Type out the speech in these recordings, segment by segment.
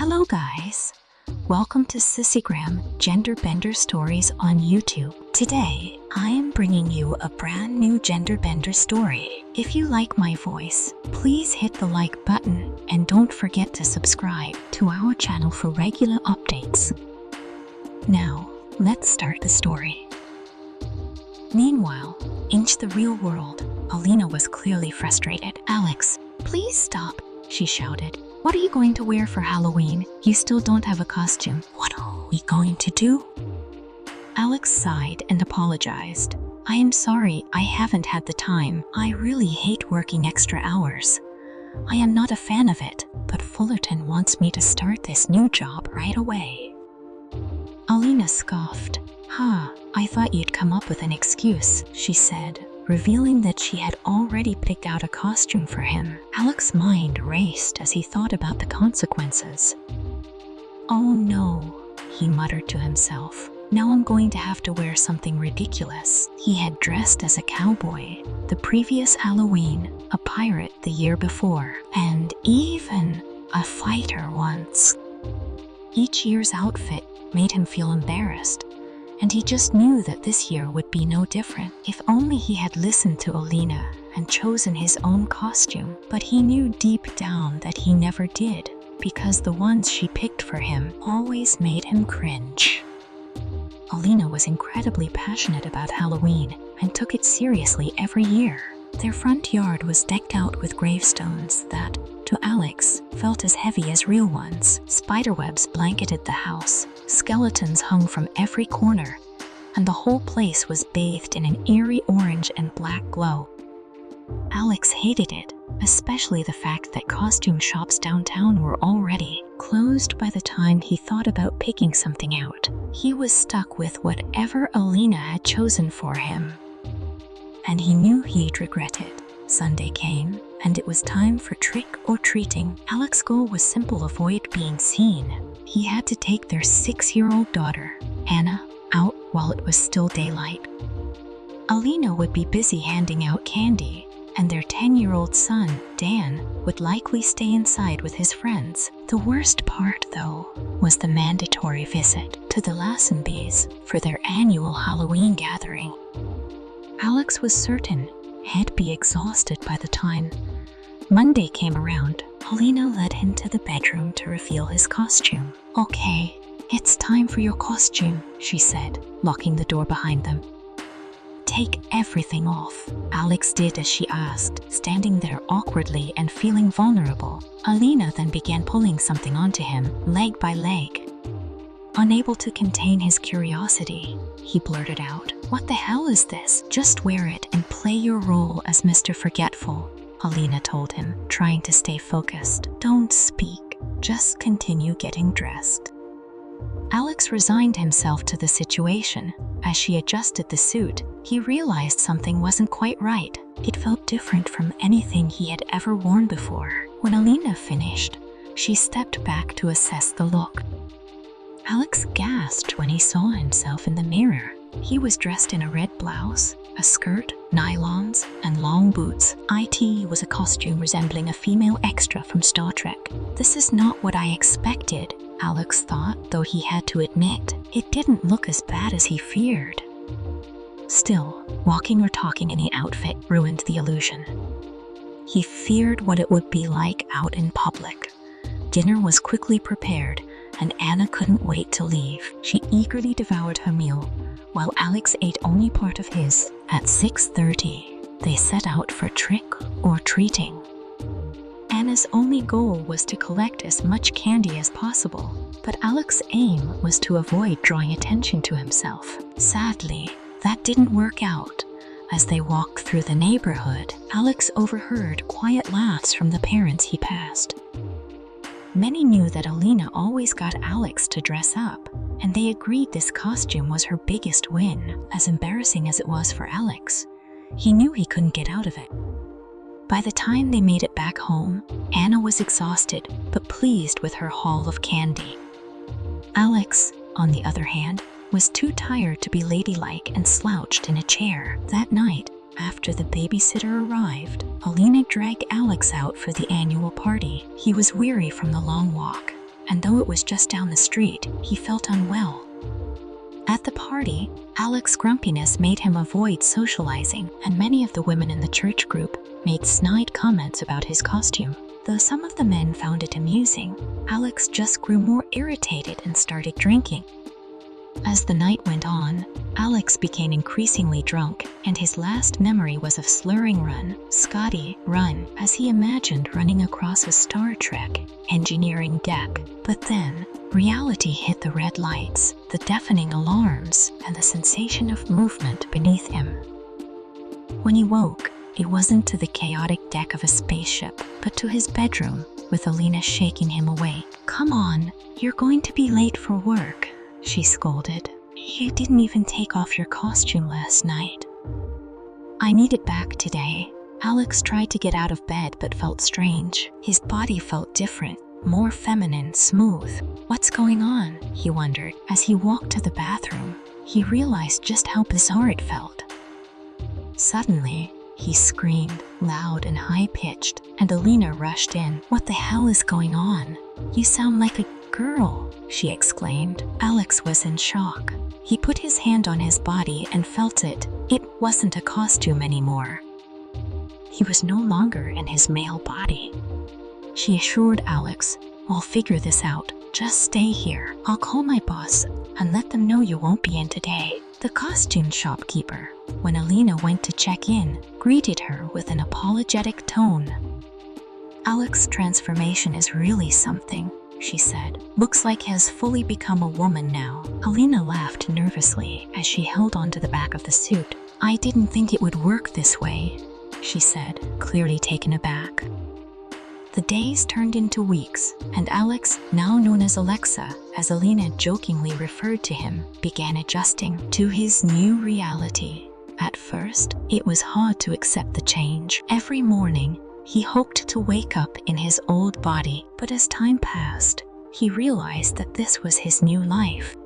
Hello guys! Welcome to Sissygram Genderbender Stories on YouTube. Today, I am bringing you a brand new genderbender story. If you like my voice, please hit the like button and don't forget to subscribe to our channel for regular updates. Now, let's start the story. Meanwhile, in the real world, Alina was clearly frustrated. "Alex, please stop," she shouted. "What are you going to wear for Halloween? You still don't have a costume. What are we going to do?" Alex sighed and apologized. "I am sorry, I haven't had the time. I really hate working extra hours. I am not a fan of it, but Fullerton wants me to start this new job right away." Alina scoffed. I thought you'd come up with an excuse," she said, revealing that she had already picked out a costume for him. Alex's mind raced as he thought about the consequences. "Oh no," he muttered to himself. "Now I'm going to have to wear something ridiculous." He had dressed as a cowboy the previous Halloween, a pirate the year before, and even a fighter once. Each year's outfit made him feel embarrassed, and he just knew that this year would be no different. If only he had listened to Alina and chosen his own costume. But he knew deep down that he never did, because the ones she picked for him always made him cringe. Alina was incredibly passionate about Halloween and took it seriously every year. Their front yard was decked out with gravestones that, to Alex, felt as heavy as real ones. Spiderwebs blanketed the house, skeletons hung from every corner, and the whole place was bathed in an eerie orange and black glow. Alex hated it, especially the fact that costume shops downtown were already closed by the time he thought about picking something out. He was stuck with whatever Alina had chosen for him, and he knew he'd regret it. Sunday came, and it was time for trick-or-treating. Alex's goal was simple: avoid being seen. He had to take their 6-year-old daughter, Anna, out while it was still daylight. Alina would be busy handing out candy, and their 10-year-old son, Dan, would likely stay inside with his friends. The worst part, though, was the mandatory visit to the Lassenbys for their annual Halloween gathering. Alex was certain he'd be exhausted by the time Monday came around. Alina led him to the bedroom to reveal his costume. "Okay, it's time for your costume," she said, locking the door behind them. "Take everything off." Alex did as she asked, standing there awkwardly and feeling vulnerable. Alina then began pulling something onto him, leg by leg. Unable to contain his curiosity, he blurted out, "What the hell is this?" "Just wear it and play your role as Mr. Forgetful," Alina told him, trying to stay focused. "Don't speak, just continue getting dressed." Alex resigned himself to the situation. As she adjusted the suit, he realized something wasn't quite right. It felt different from anything he had ever worn before. When Alina finished, she stepped back to assess the look. Alex gasped when he saw himself in the mirror. He was dressed in a red blouse, a skirt, nylons, and long boots. It was a costume resembling a female extra from Star Trek. "This is not what I expected," Alex thought, though he had to admit it didn't look as bad as he feared. Still, walking or talking in the outfit ruined the illusion. He feared what it would be like out in public. Dinner was quickly prepared, and Anna couldn't wait to leave. She eagerly devoured her meal, while Alex ate only part of his. At 6:30, they set out for trick-or-treating. Anna's only goal was to collect as much candy as possible, but Alex's aim was to avoid drawing attention to himself. Sadly, that didn't work out. As they walked through the neighborhood, Alex overheard quiet laughs from the parents he passed. Many knew that Alina always got Alex to dress up, and they agreed this costume was her biggest win. As embarrassing as it was for Alex, he knew he couldn't get out of it. By the time they made it back home, Anna was exhausted but pleased with her haul of candy. Alex, on the other hand, was too tired to be ladylike and slouched in a chair. That night, after the babysitter arrived, Alina dragged Alex out for the annual party. He was weary from the long walk, and though it was just down the street, he felt unwell. At the party, Alex's grumpiness made him avoid socializing, and many of the women in the church group made snide comments about his costume. Though some of the men found it amusing, Alex just grew more irritated and started drinking. As the night went on, Alex became increasingly drunk, and his last memory was of slurring "Run, Scotty, run," as he imagined running across a Star Trek engineering deck. But then, reality hit the red lights, the deafening alarms, and the sensation of movement beneath him. When he woke, it wasn't to the chaotic deck of a spaceship, but to his bedroom, with Alina shaking him away. "Come on, you're going to be late for work," she scolded. "You didn't even take off your costume last night." "I need it back today." Alex tried to get out of bed but felt strange. His body felt different, more feminine, smooth. "What's going on?" he wondered. As he walked to the bathroom, he realized just how bizarre it felt. Suddenly, he screamed, loud and high-pitched, and Alina rushed in. "What the hell is going on? You sound like a girl," she exclaimed. Alex was in shock. He put his hand on his body and felt it. It wasn't a costume anymore. He was no longer in his male body. She assured Alex, "We'll figure this out. Just stay here. I'll call my boss and let them know you won't be in today." The costume shopkeeper, when Alina went to check in, greeted her with an apologetic tone. "Alex's transformation is really something," she said. "Looks like he has fully become a woman now." Alina laughed nervously as she held onto the back of the suit. "I didn't think it would work this way," she said, clearly taken aback. The days turned into weeks, and Alex, now known as Alexa, as Alina jokingly referred to him, began adjusting to his new reality. At first, it was hard to accept the change. Every morning, he hoped to wake up in his old body, but as time passed, he realized that this was his new life.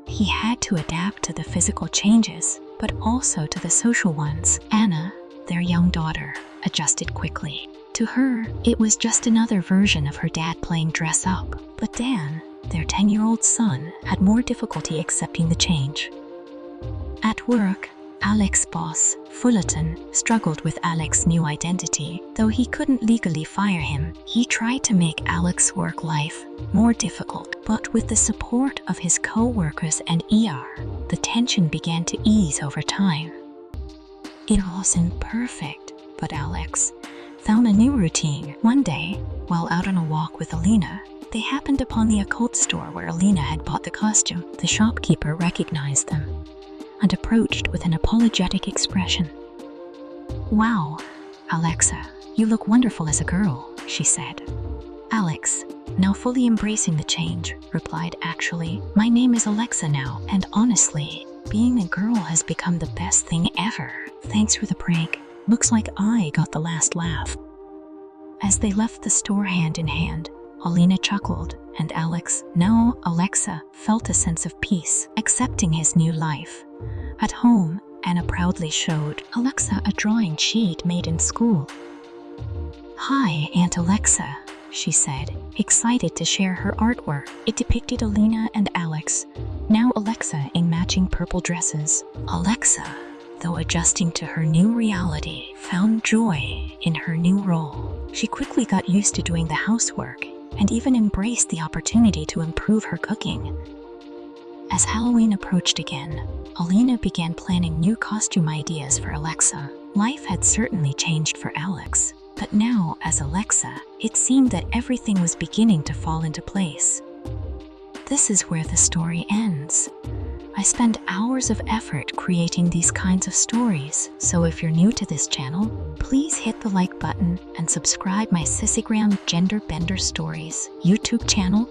He had to adapt to the physical changes, but also to the social ones. Anna, their young daughter, adjusted quickly. To her, it was just another version of her dad playing dress up. But Dan, their 10-year-old son, had more difficulty accepting the change. At work, Alex's boss, Fullerton, struggled with Alex's new identity. Though he couldn't legally fire him, he tried to make Alex's work life more difficult. But with the support of his co-workers and ER, the tension began to ease over time. It wasn't perfect, but Alex found a new routine. One day, while out on a walk with Alina, they happened upon the occult store where Alina had bought the costume. The shopkeeper recognized them and approached with an apologetic expression. "Wow, Alexa, you look wonderful as a girl," she said. Alex, now fully embracing the change, replied, "Actually, my name is Alexa now, and honestly, being a girl has become the best thing ever. Thanks for the prank. Looks like I got the last laugh." As they left the store hand in hand, Alina chuckled, and Alex, now Alexa, felt a sense of peace, accepting his new life. At home, Anna proudly showed Alexa a drawing she'd made in school. "Hi, Aunt Alexa," she said, excited to share her artwork. It depicted Alina and Alex, now Alexa in matching purple dresses. Alexa, though adjusting to her new reality, found joy in her new role. She quickly got used to doing the housework and even embraced the opportunity to improve her cooking. As Halloween approached again, Alina began planning new costume ideas for Alexa. Life had certainly changed for Alex, but now, as Alexa, it seemed that everything was beginning to fall into place. This is where the story ends. I spend hours of effort creating these kinds of stories, so if you're new to this channel, please hit the like button and subscribe my Sissygram Genderbender Stories YouTube channel.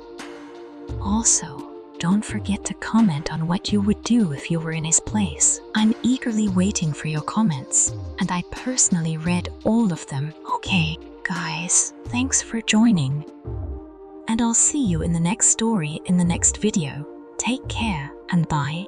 Also, don't forget to comment on what you would do if you were in his place. I'm eagerly waiting for your comments, and I personally read all of them. Okay, guys, thanks for joining. And I'll see you in the next story in the next video. Take care and bye.